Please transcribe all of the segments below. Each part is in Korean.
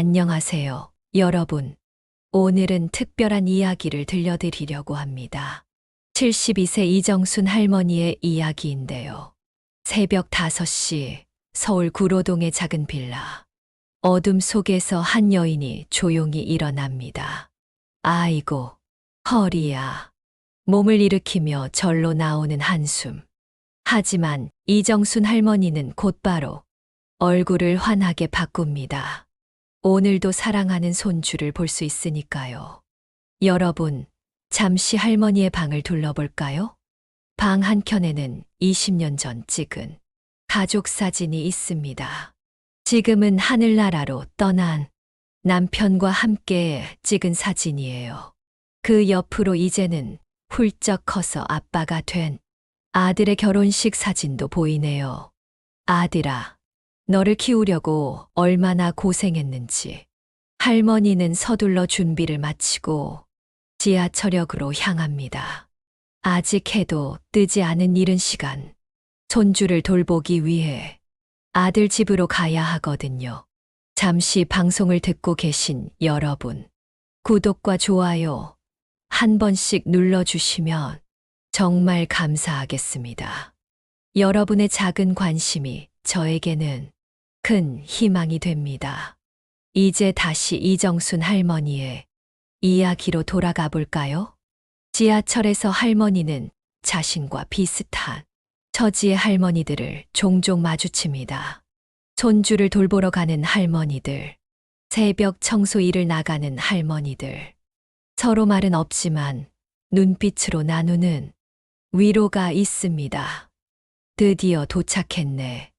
안녕하세요, 여러분. 오늘은 특별한 이야기를 들려드리려고 합니다. 72세 이정순 할머니의 이야기인데요. 새벽 5시 서울 구로동의 작은 빌라. 어둠 속에서 한 여인이 조용히 일어납니다. 아이고, 허리야. 몸을 일으키며 절로 나오는 한숨. 하지만 이정순 할머니는 곧바로 얼굴을 환하게 바꿉니다. 오늘도 사랑하는 손주를 볼 수 있으니까요. 여러분, 잠시 할머니의 방을 둘러볼까요? 방 한켠에는 20년 전 찍은 가족 사진이 있습니다. 지금은 하늘나라로 떠난 남편과 함께 찍은 사진이에요. 그 옆으로 이제는 훌쩍 커서 아빠가 된 아들의 결혼식 사진도 보이네요. 아들아, 너를 키우려고 얼마나 고생했는지. 할머니는 서둘러 준비를 마치고 지하철역으로 향합니다. 아직 해도 뜨지 않은 이른 시간, 손주를 돌보기 위해 아들 집으로 가야 하거든요. 잠시 방송을 듣고 계신 여러분, 구독과 좋아요 한 번씩 눌러주시면 정말 감사하겠습니다. 여러분의 작은 관심이 저에게는 큰 희망이 됩니다. 이제 다시 이정순 할머니의 이야기로 돌아가 볼까요? 지하철에서 할머니는 자신과 비슷한 처지의 할머니들을 종종 마주칩니다. 손주를 돌보러 가는 할머니들, 새벽 청소 일을 나가는 할머니들, 서로 말은 없지만 눈빛으로 나누는 위로가 있습니다. 드디어 도착했네.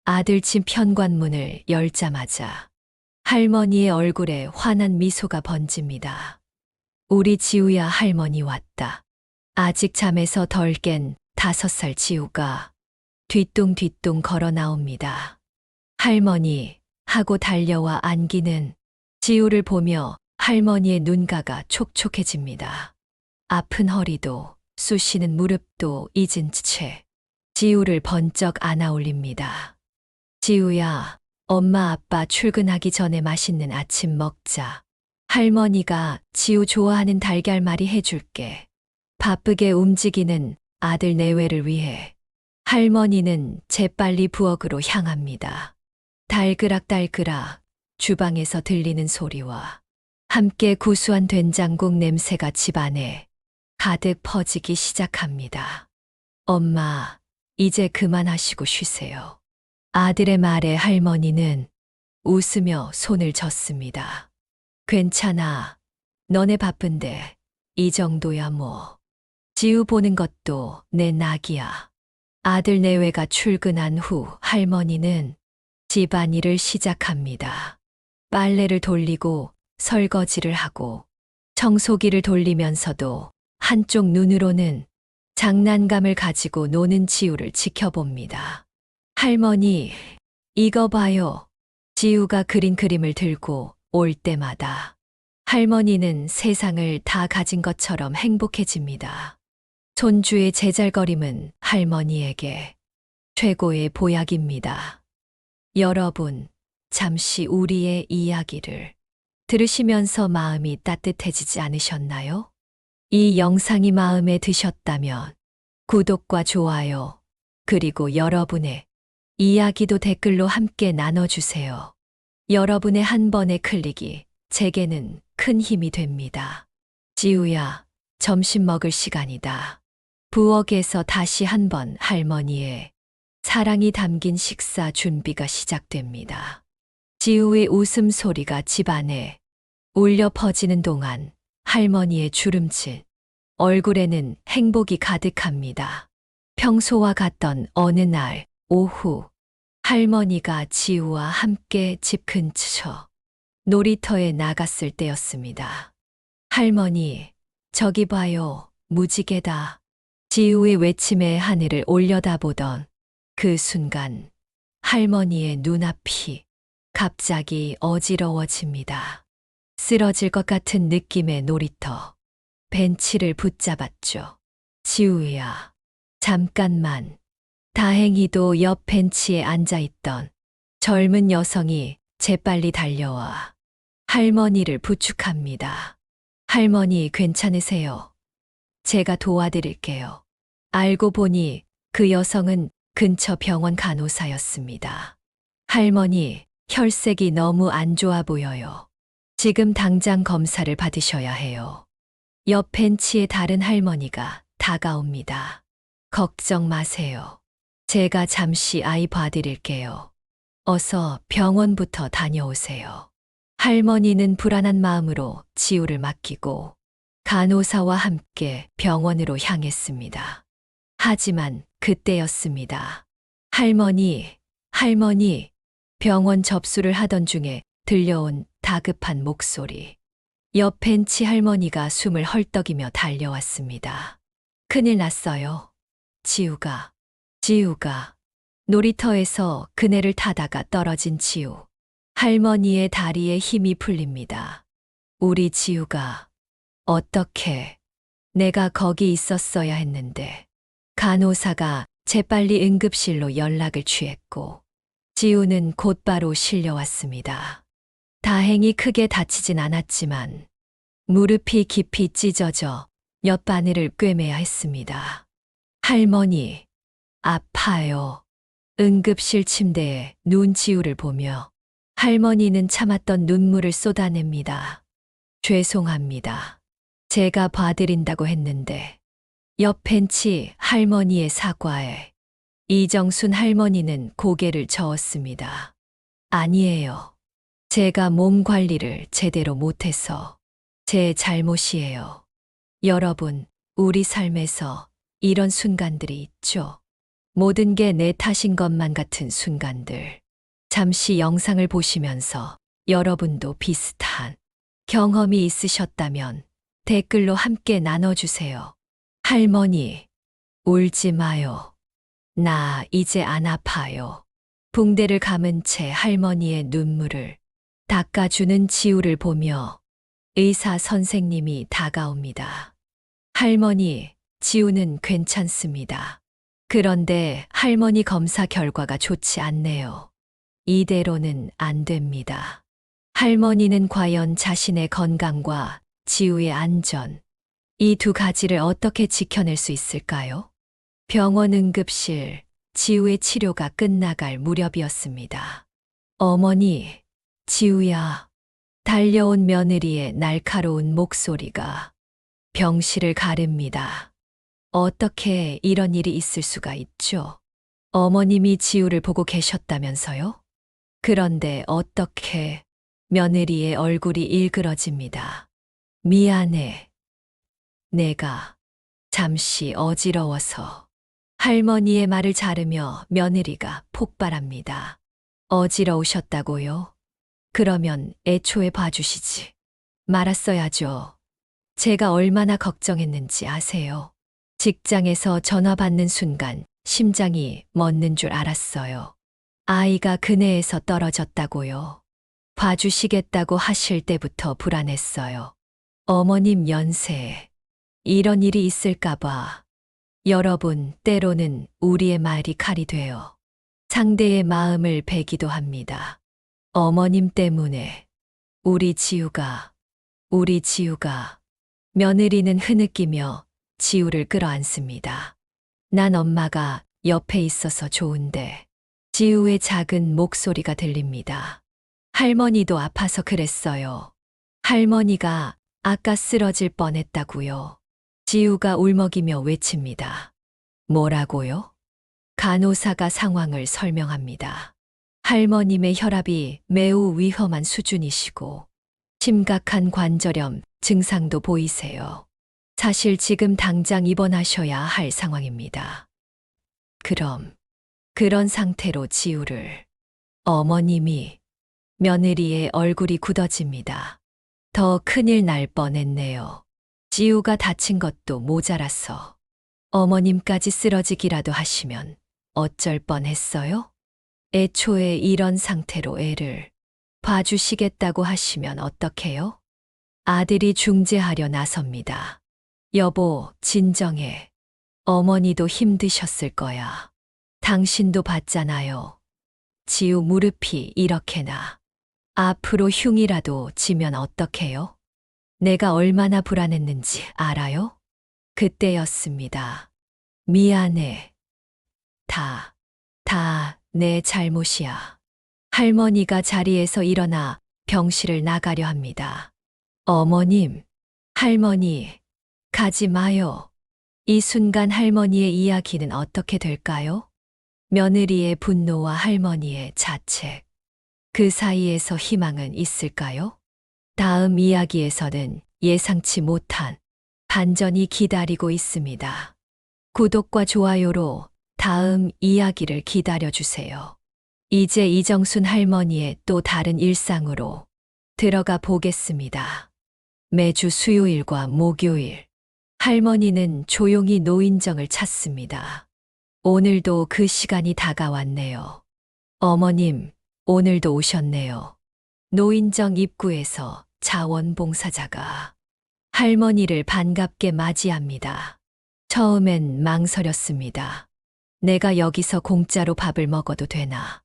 아들 집 현관문을 열자마자 할머니의 얼굴에 환한 미소가 번집니다. 우리 지우야, 할머니 왔다. 아직 잠에서 덜 깬 5살 지우가 뒤뚱뒤뚱 걸어 나옵니다. 할머니 하고 달려와 안기는 지우를 보며 할머니의 눈가가 촉촉해집니다. 아픈 허리도 쑤시는 무릎도 잊은 채 지우를 번쩍 안아 올립니다. 지우야, 엄마 아빠 출근하기 전에 맛있는 아침 먹자. 할머니가 지우 좋아하는 달걀말이 해줄게. 바쁘게 움직이는 아들 내외를 위해 할머니는 재빨리 부엌으로 향합니다. 달그락달그락 주방에서 들리는 소리와 함께 구수한 된장국 냄새가 집안에 가득 퍼지기 시작합니다. 엄마, 이제 그만하시고 쉬세요. 아들의 말에 할머니는 웃으며 손을 젓습니다. 괜찮아. 너네 바쁜데 이 정도야 뭐. 지우 보는 것도 내 낙이야. 아들 내외가 출근한 후 할머니는 집안일을 시작합니다. 빨래를 돌리고 설거지를 하고 청소기를 돌리면서도 한쪽 눈으로는 장난감을 가지고 노는 지우를 지켜봅니다. 할머니, 이거 봐요. 지우가 그린 그림을 들고 올 때마다 할머니는 세상을 다 가진 것처럼 행복해집니다. 손주의 제잘거림은 할머니에게 최고의 보약입니다. 여러분, 잠시 우리의 이야기를 들으시면서 마음이 따뜻해지지 않으셨나요? 이 영상이 마음에 드셨다면 구독과 좋아요, 그리고 여러분의 이야기도 댓글로 함께 나눠주세요. 여러분의 한 번의 클릭이 제게는 큰 힘이 됩니다. 지우야, 점심 먹을 시간이다. 부엌에서 다시 한번 할머니의 사랑이 담긴 식사 준비가 시작됩니다. 지우의 웃음소리가 집안에 울려 퍼지는 동안 할머니의 주름진 얼굴에는 행복이 가득합니다. 평소와 같던 어느 날 오후, 할머니가 지우와 함께 집 근처 놀이터에 나갔을 때였습니다. 할머니, 저기 봐요, 무지개다. 지우의 외침에 하늘을 올려다보던 그 순간 할머니의 눈앞이 갑자기 어지러워집니다. 쓰러질 것 같은 느낌의 놀이터. 벤치를 붙잡았죠. 지우야, 잠깐만. 다행히도 옆 벤치에 앉아있던 젊은 여성이 재빨리 달려와 할머니를 부축합니다. 할머니 괜찮으세요? 제가 도와드릴게요. 알고 보니 그 여성은 근처 병원 간호사였습니다. 할머니, 혈색이 너무 안 좋아 보여요. 지금 당장 검사를 받으셔야 해요. 옆 벤치에 다른 할머니가 다가옵니다. 걱정 마세요. 제가 잠시 아이 봐드릴게요. 어서 병원부터 다녀오세요. 할머니는 불안한 마음으로 지우를 맡기고 간호사와 함께 병원으로 향했습니다. 하지만 그때였습니다. 할머니, 병원 접수를 하던 중에 들려온 다급한 목소리. 옆 벤치 할머니가 숨을 헐떡이며 달려왔습니다. 큰일 났어요. 지우가. 놀이터에서 그네를 타다가 떨어진 지우. 할머니의 다리에 힘이 풀립니다. 우리 지우가. 어떻게. 내가 거기 있었어야 했는데. 간호사가 재빨리 응급실로 연락을 취했고 지우는 곧바로 실려왔습니다. 다행히 크게 다치진 않았지만 무릎이 깊이 찢어져 옆바늘을 꿰매야 했습니다. 할머니, 아파요. 응급실 침대에 누운 지우를 보며 할머니는 참았던 눈물을 쏟아냅니다. 죄송합니다. 제가 봐드린다고 했는데. 옆 벤치 할머니의 사과에 이정순 할머니는 고개를 저었습니다. 아니에요. 제가 몸 관리를 제대로 못해서 제 잘못이에요. 여러분, 우리 삶에서 이런 순간들이 있죠. 모든 게 내 탓인 것만 같은 순간들. 잠시 영상을 보시면서 여러분도 비슷한 경험이 있으셨다면 댓글로 함께 나눠주세요. 할머니, 울지 마요. 나 이제 안 아파요. 붕대를 감은 채 할머니의 눈물을 닦아주는 지우를 보며 의사 선생님이 다가옵니다. 할머니, 지우는 괜찮습니다. 그런데 할머니 검사 결과가 좋지 않네요. 이대로는 안 됩니다. 할머니는 과연 자신의 건강과 지우의 안전, 이 두 가지를 어떻게 지켜낼 수 있을까요? 병원 응급실, 지우의 치료가 끝나갈 무렵이었습니다. 어머니, 지우야. 달려온 며느리의 날카로운 목소리가 병실을 가릅니다. 어떻게 이런 일이 있을 수가 있죠? 어머님이 지우를 보고 계셨다면서요? 그런데 어떻게 며느리의 얼굴이 일그러집니다. 미안해. 내가 잠시 어지러워서. 할머니의 말을 자르며 며느리가 폭발합니다. 어지러우셨다고요? 그러면 애초에 봐주시지 말았어야죠. 제가 얼마나 걱정했는지 아세요? 직장에서 전화 받는 순간 심장이 멎는 줄 알았어요. 아이가 그네에서 떨어졌다고요. 봐주시겠다고 하실 때부터 불안했어요. 어머님 연세에 이런 일이 있을까봐. 여러분, 때로는 우리의 말이 칼이 되어 상대의 마음을 베기도 합니다. 어머님 때문에 우리 지우가. 며느리는 흐느끼며 지우를 끌어안습니다. 난 엄마가 옆에 있어서 좋은데. 지우의 작은 목소리가 들립니다. 할머니도 아파서 그랬어요. 할머니가 아까 쓰러질 뻔했다고요. 지우가 울먹이며 외칩니다. 뭐라고요? 간호사가 상황을 설명합니다. 할머님의 혈압이 매우 위험한 수준이시고 심각한 관절염 증상도 보이세요. 사실 지금 당장 입원하셔야 할 상황입니다. 그럼 그런 상태로 지우를. 어머님이. 며느리의 얼굴이 굳어집니다. 더 큰일 날 뻔했네요. 지우가 다친 것도 모자라서 어머님까지 쓰러지기라도 하시면 어쩔 뻔했어요? 애초에 이런 상태로 애를 봐주시겠다고 하시면 어떡해요? 아들이 중재하려 나섭니다. 여보, 진정해. 어머니도 힘드셨을 거야. 당신도 봤잖아요. 지우 무릎이 이렇게나. 앞으로 흉이라도 지면 어떡해요? 내가 얼마나 불안했는지 알아요? 그때였습니다. 미안해. 다 내 잘못이야. 할머니가 자리에서 일어나 병실을 나가려 합니다. 어머님, 할머니, 가지 마요. 이 순간 할머니의 이야기는 어떻게 될까요? 며느리의 분노와 할머니의 자책. 그 사이에서 희망은 있을까요? 다음 이야기에서는 예상치 못한 반전이 기다리고 있습니다. 구독과 좋아요로 다음 이야기를 기다려주세요. 이제 이정순 할머니의 또 다른 일상으로 들어가 보겠습니다. 매주 수요일과 목요일, 할머니는 조용히 노인정을 찾습니다. 오늘도 그 시간이 다가왔네요. 어머님, 오늘도 오셨네요. 노인정 입구에서 자원봉사자가 할머니를 반갑게 맞이합니다. 처음엔 망설였습니다. 내가 여기서 공짜로 밥을 먹어도 되나?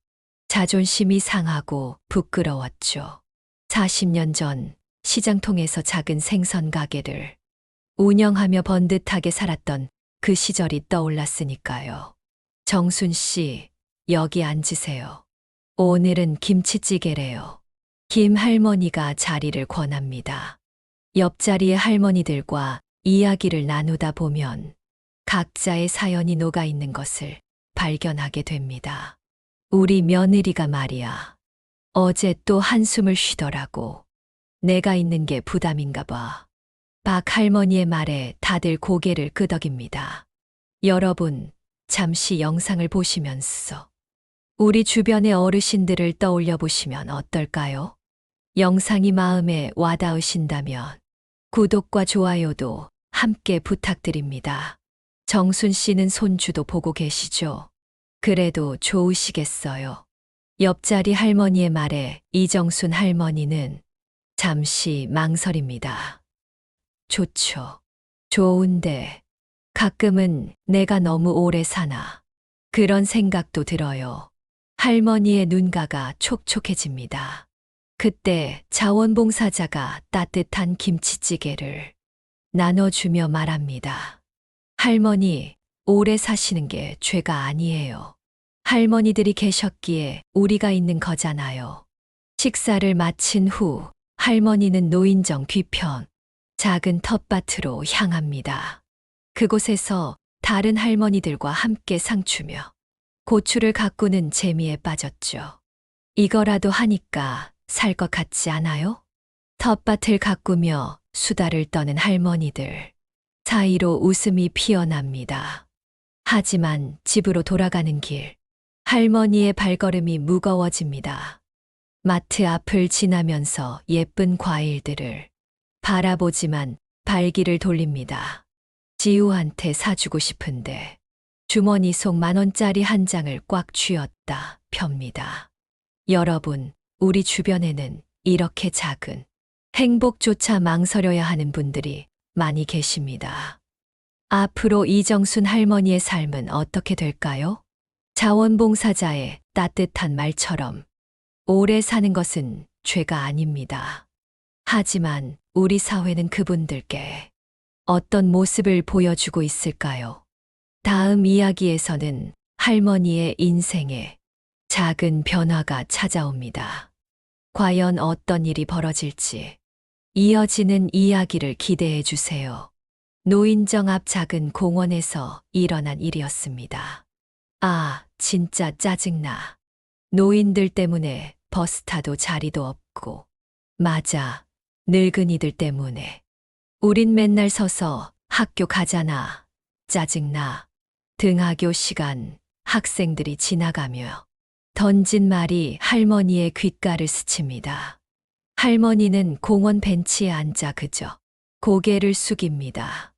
자존심이 상하고 부끄러웠죠. 40년 전 시장통에서 작은 생선 가게를 운영하며 번듯하게 살았던 그 시절이 떠올랐으니까요. 정순 씨, 여기 앉으세요. 오늘은 김치찌개래요. 김 할머니가 자리를 권합니다. 옆자리의 할머니들과 이야기를 나누다 보면 각자의 사연이 녹아 있는 것을 발견하게 됩니다. 우리 며느리가 말이야. 어제 또 한숨을 쉬더라고. 내가 있는 게 부담인가 봐. 박 할머니의 말에 다들 고개를 끄덕입니다. 여러분, 잠시 영상을 보시면서 우리 주변의 어르신들을 떠올려 보시면 어떨까요? 영상이 마음에 와닿으신다면 구독과 좋아요도 함께 부탁드립니다. 정순 씨는 손주도 보고 계시죠? 그래도 좋으시겠어요. 옆자리 할머니의 말에 이정순 할머니는 잠시 망설입니다. 좋죠. 좋은데 가끔은 내가 너무 오래 사나. 그런 생각도 들어요. 할머니의 눈가가 촉촉해집니다. 그때 자원봉사자가 따뜻한 김치찌개를 나눠주며 말합니다. 할머니, 오래 사시는 게 죄가 아니에요. 할머니들이 계셨기에 우리가 있는 거잖아요. 식사를 마친 후 할머니는 노인정 뒤편 작은 텃밭으로 향합니다. 그곳에서 다른 할머니들과 함께 상추며 고추를 가꾸는 재미에 빠졌죠. 이거라도 하니까 살 것 같지 않아요? 텃밭을 가꾸며 수다를 떠는 할머니들. 사이로 웃음이 피어납니다. 하지만 집으로 돌아가는 길, 할머니의 발걸음이 무거워집니다. 마트 앞을 지나면서 예쁜 과일들을 바라보지만 발길을 돌립니다. 지우한테 사주고 싶은데 주머니 속 10,000원짜리 한 장을 꽉 쥐었다 펴니다. 여러분, 우리 주변에는 이렇게 작은 행복조차 망설여야 하는 분들이 많이 계십니다. 앞으로 이정순 할머니의 삶은 어떻게 될까요? 자원봉사자의 따뜻한 말처럼 오래 사는 것은 죄가 아닙니다. 하지만 우리 사회는 그분들께 어떤 모습을 보여주고 있을까요? 다음 이야기에서는 할머니의 인생에 작은 변화가 찾아옵니다. 과연 어떤 일이 벌어질지 이어지는 이야기를 기대해 주세요. 노인정 앞 작은 공원에서 일어난 일이었습니다. 아, 진짜 짜증나. 노인들 때문에 버스 타도 자리도 없고. 맞아, 늙은이들 때문에. 우린 맨날 서서 학교 가잖아. 짜증나. 등하교 시간 학생들이 지나가며 던진 말이 할머니의 귓가를 스칩니다. 할머니는 공원 벤치에 앉아 그저 고개를 숙입니다.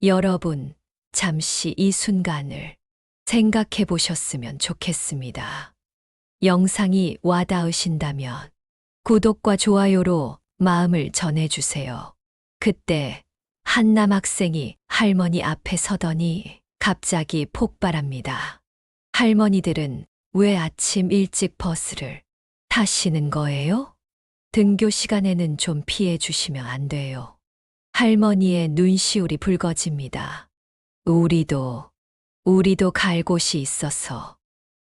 여러분, 잠시 이 순간을 생각해 보셨으면 좋겠습니다. 영상이 와닿으신다면 구독과 좋아요로 마음을 전해주세요. 그때 한 남학생이 할머니 앞에 서더니 갑자기 폭발합니다. 할머니들은 왜 아침 일찍 버스를 타시는 거예요? 등교 시간에는 좀 피해 주시면 안 돼요. 할머니의 눈시울이 붉어집니다. 우리도 갈 곳이 있어서.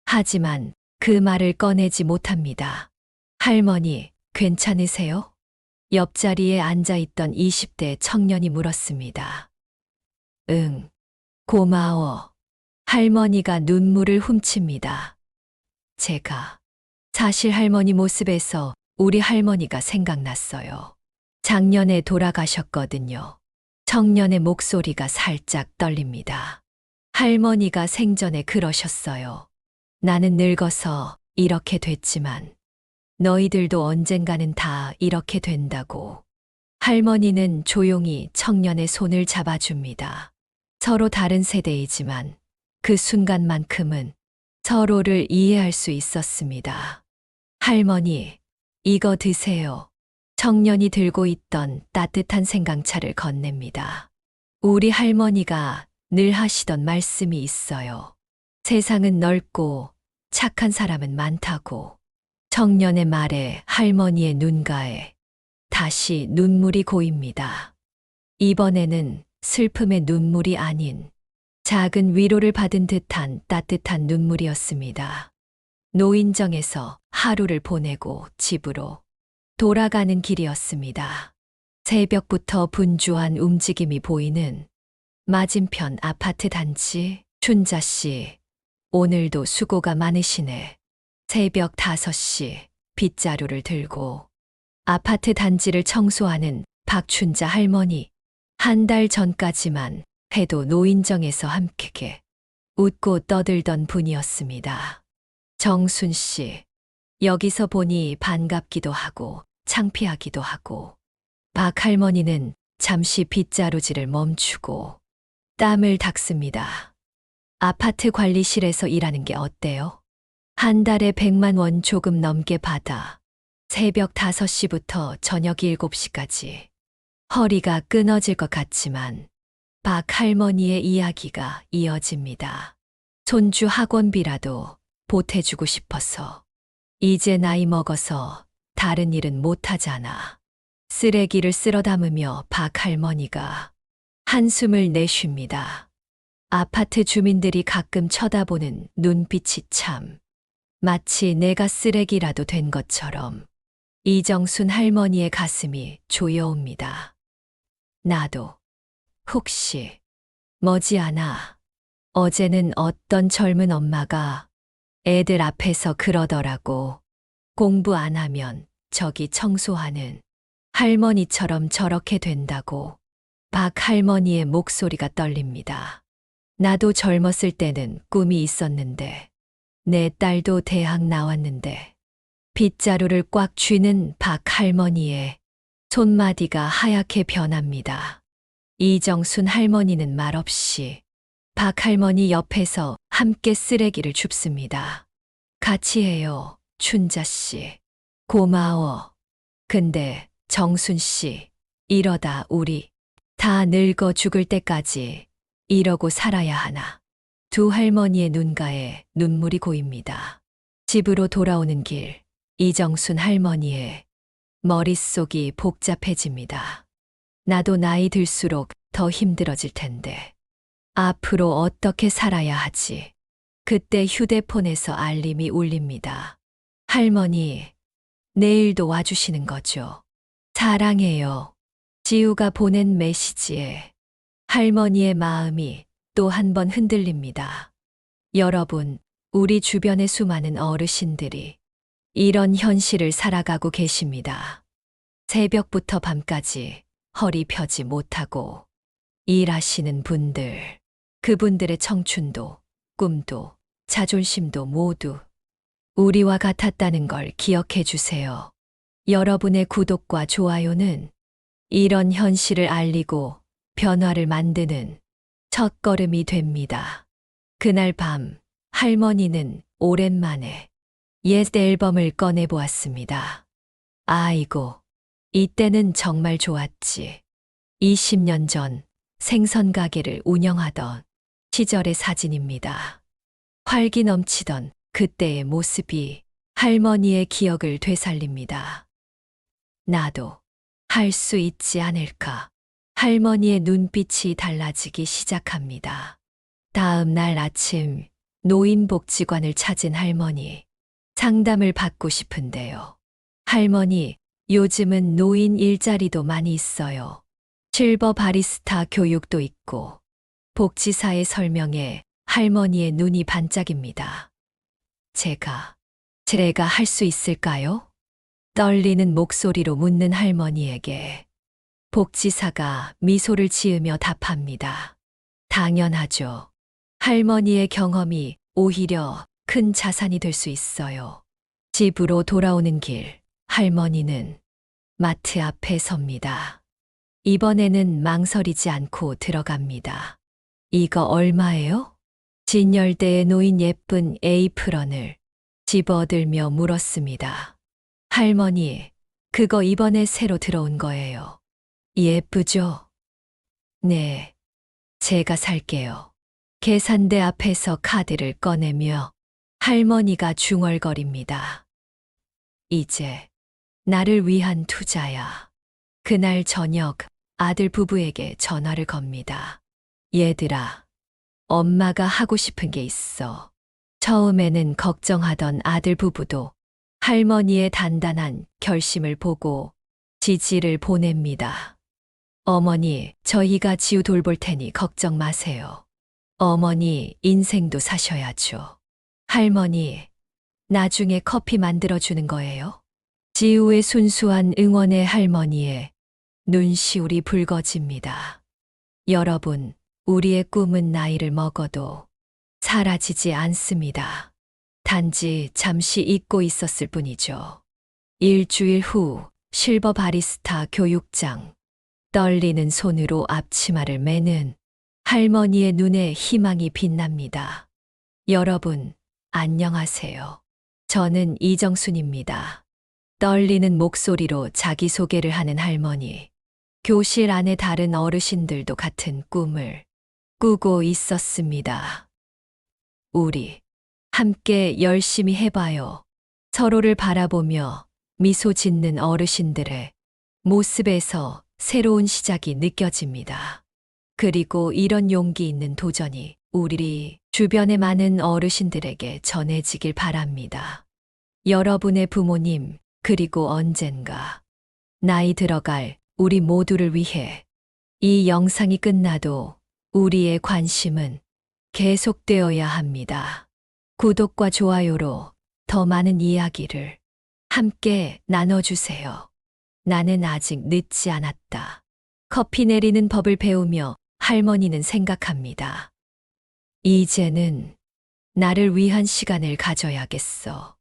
하지만 그 말을 꺼내지 못합니다. 할머니, 괜찮으세요? 옆자리에 앉아있던 20대 청년이 물었습니다. 응, 고마워. 할머니가 눈물을 훔칩니다. 제가 사실 할머니 모습에서 우리 할머니가 생각났어요. 작년에 돌아가셨거든요. 청년의 목소리가 살짝 떨립니다. 할머니가 생전에 그러셨어요. 나는 늙어서 이렇게 됐지만 너희들도 언젠가는 다 이렇게 된다고. 할머니는 조용히 청년의 손을 잡아줍니다. 서로 다른 세대이지만 그 순간만큼은 서로를 이해할 수 있었습니다. 할머니, 이거 드세요. 청년이 들고 있던 따뜻한 생강차를 건넵니다. 우리 할머니가 늘 하시던 말씀이 있어요. 세상은 넓고 착한 사람은 많다고. 청년의 말에 할머니의 눈가에 다시 눈물이 고입니다. 이번에는 슬픔의 눈물이 아닌 작은 위로를 받은 듯한 따뜻한 눈물이었습니다. 노인정에서 하루를 보내고 집으로 돌아가는 길이었습니다. 새벽부터 분주한 움직임이 보이는 맞은편 아파트 단지. 춘자 씨, 오늘도 수고가 많으시네. 새벽 5시 빗자루를 들고 아파트 단지를 청소하는 박춘자 할머니. 한 달 전까지만 해도 노인정에서 함께 웃고 떠들던 분이었습니다. 정순 씨, 여기서 보니 반갑기도 하고 창피하기도 하고. 박 할머니는 잠시 빗자루질을 멈추고 땀을 닦습니다. 아파트 관리실에서 일하는 게 어때요? 한 달에 100만 원 조금 넘게 받아. 새벽 5시부터 저녁 7시까지. 허리가 끊어질 것 같지만 박 할머니의 이야기가 이어집니다. 손주 학원비라도 보태주고 싶어서. 이제 나이 먹어서 다른 일은 못하잖아. 쓰레기를 쓸어 담으며 박 할머니가 한숨을 내쉽니다. 아파트 주민들이 가끔 쳐다보는 눈빛이 참 마치 내가 쓰레기라도 된 것처럼. 이정순 할머니의 가슴이 조여옵니다. 나도 혹시 머지않아 어제는 어떤 젊은 엄마가 애들 앞에서 그러더라고. 공부 안 하면 저기 청소하는 할머니처럼 저렇게 된다고. 박 할머니의 목소리가 떨립니다. 나도 젊었을 때는 꿈이 있었는데 내 딸도 대학 나왔는데. 빗자루를 꽉 쥐는 박 할머니의 손마디가 하얗게 변합니다. 이정순 할머니는 말없이 박 할머니 옆에서 함께 쓰레기를 줍습니다. 같이 해요, 춘자 씨. 고마워. 근데 정순 씨, 이러다 우리 다 늙어 죽을 때까지 이러고 살아야 하나. 두 할머니의 눈가에 눈물이 고입니다. 집으로 돌아오는 길, 이정순 할머니의 머릿속이 복잡해집니다. 나도 나이 들수록 더 힘들어질 텐데. 앞으로 어떻게 살아야 하지? 그때 휴대폰에서 알림이 울립니다. 할머니, 내일도 와주시는 거죠? 사랑해요. 지우가 보낸 메시지에 할머니의 마음이 또 한 번 흔들립니다. 여러분, 우리 주변의 수많은 어르신들이 이런 현실을 살아가고 계십니다. 새벽부터 밤까지 허리 펴지 못하고 일하시는 분들, 그분들의 청춘도, 꿈도, 자존심도 모두 우리와 같았다는 걸 기억해 주세요. 여러분의 구독과 좋아요는 이런 현실을 알리고 변화를 만드는 첫걸음이 됩니다. 그날 밤, 할머니는 오랜만에 옛 앨범을 꺼내보았습니다. 아이고, 이때는 정말 좋았지. 20년 전 생선 가게를 운영하던 시절의 사진입니다. 활기 넘치던 그때의 모습이 할머니의 기억을 되살립니다. 나도 할 수 있지 않을까. 할머니의 눈빛이 달라지기 시작합니다. 다음 날 아침 노인복지관을 찾은 할머니. 상담을 받고 싶은데요. 할머니, 요즘은 노인 일자리도 많이 있어요. 실버 바리스타 교육도 있고, 복지사의 설명에 할머니의 눈이 반짝입니다. 제가 할 수 있을까요? 떨리는 목소리로 묻는 할머니에게 복지사가 미소를 지으며 답합니다. 당연하죠. 할머니의 경험이 오히려 큰 자산이 될 수 있어요. 집으로 돌아오는 길, 할머니는 마트 앞에 섭니다. 이번에는 망설이지 않고 들어갑니다. 이거 얼마예요? 진열대에 놓인 예쁜 에이프런을 집어들며 물었습니다. 할머니, 그거 이번에 새로 들어온 거예요. 예쁘죠? 네, 제가 살게요. 계산대 앞에서 카드를 꺼내며 할머니가 중얼거립니다. 이제 나를 위한 투자야. 그날 저녁 아들 부부에게 전화를 겁니다. 얘들아, 엄마가 하고 싶은 게 있어. 처음에는 걱정하던 아들 부부도 할머니의 단단한 결심을 보고 지지를 보냅니다. 어머니, 저희가 지우 돌볼 테니 걱정 마세요. 어머니, 인생도 사셔야죠. 할머니, 나중에 커피 만들어주는 거예요? 지우의 순수한 응원에 할머니의 눈시울이 붉어집니다. 여러분, 우리의 꿈은 나이를 먹어도 사라지지 않습니다. 단지 잠시 잊고 있었을 뿐이죠. 일주일 후 실버 바리스타 교육장. 떨리는 손으로 앞치마를 매는 할머니의 눈에 희망이 빛납니다. 여러분, 안녕하세요. 저는 이정순입니다. 떨리는 목소리로 자기소개를 하는 할머니. 교실 안에 다른 어르신들도 같은 꿈을 꾸고 있었습니다. 우리 함께 열심히 해봐요. 서로를 바라보며 미소 짓는 어르신들의 모습에서 새로운 시작이 느껴집니다. 그리고 이런 용기 있는 도전이 우리 주변의 많은 어르신들에게 전해지길 바랍니다. 여러분의 부모님, 그리고 언젠가 나이 들어갈 우리 모두를 위해 이 영상이 끝나도 우리의 관심은 계속되어야 합니다. 구독과 좋아요로 더 많은 이야기를 함께 나눠주세요. 나는 아직 늦지 않았다. 커피 내리는 법을 배우며 할머니는 생각합니다. 이제는 나를 위한 시간을 가져야겠어.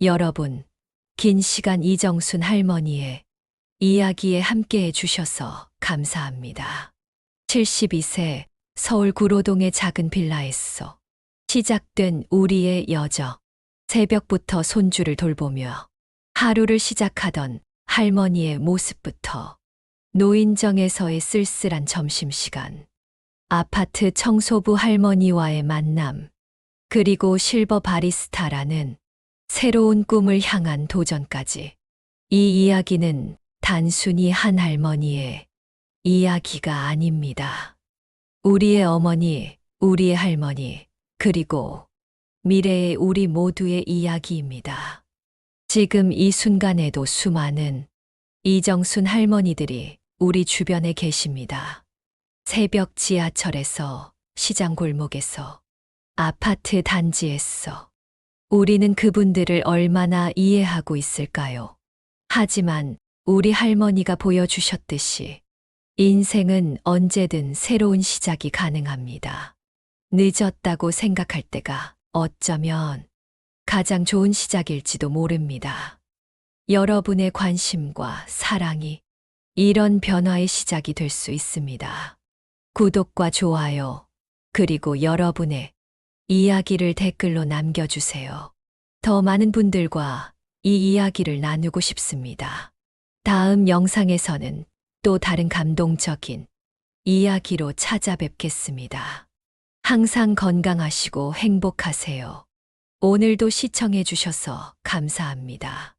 여러분, 긴 시간 이정순 할머니의 이야기에 함께해 주셔서 감사합니다. 72세 서울 구로동의 작은 빌라에서 시작된 우리의 여정. 새벽부터 손주를 돌보며 하루를 시작하던 할머니의 모습부터 노인정에서의 쓸쓸한 점심시간, 아파트 청소부 할머니와의 만남, 그리고 실버 바리스타라는 새로운 꿈을 향한 도전까지. 이 이야기는 단순히 한 할머니의 이야기가 아닙니다. 우리의 어머니, 우리의 할머니, 그리고 미래의 우리 모두의 이야기입니다. 지금 이 순간에도 수많은 이정순 할머니들이 우리 주변에 계십니다. 새벽 지하철에서, 시장 골목에서, 아파트 단지에서. 우리는 그분들을 얼마나 이해하고 있을까요? 하지만 우리 할머니가 보여주셨듯이 인생은 언제든 새로운 시작이 가능합니다. 늦었다고 생각할 때가 어쩌면 가장 좋은 시작일지도 모릅니다. 여러분의 관심과 사랑이 이런 변화의 시작이 될 수 있습니다. 구독과 좋아요, 그리고 여러분의 이야기를 댓글로 남겨주세요. 더 많은 분들과 이 이야기를 나누고 싶습니다. 다음 영상에서는 또 다른 감동적인 이야기로 찾아뵙겠습니다. 항상 건강하시고 행복하세요. 오늘도 시청해 주셔서 감사합니다.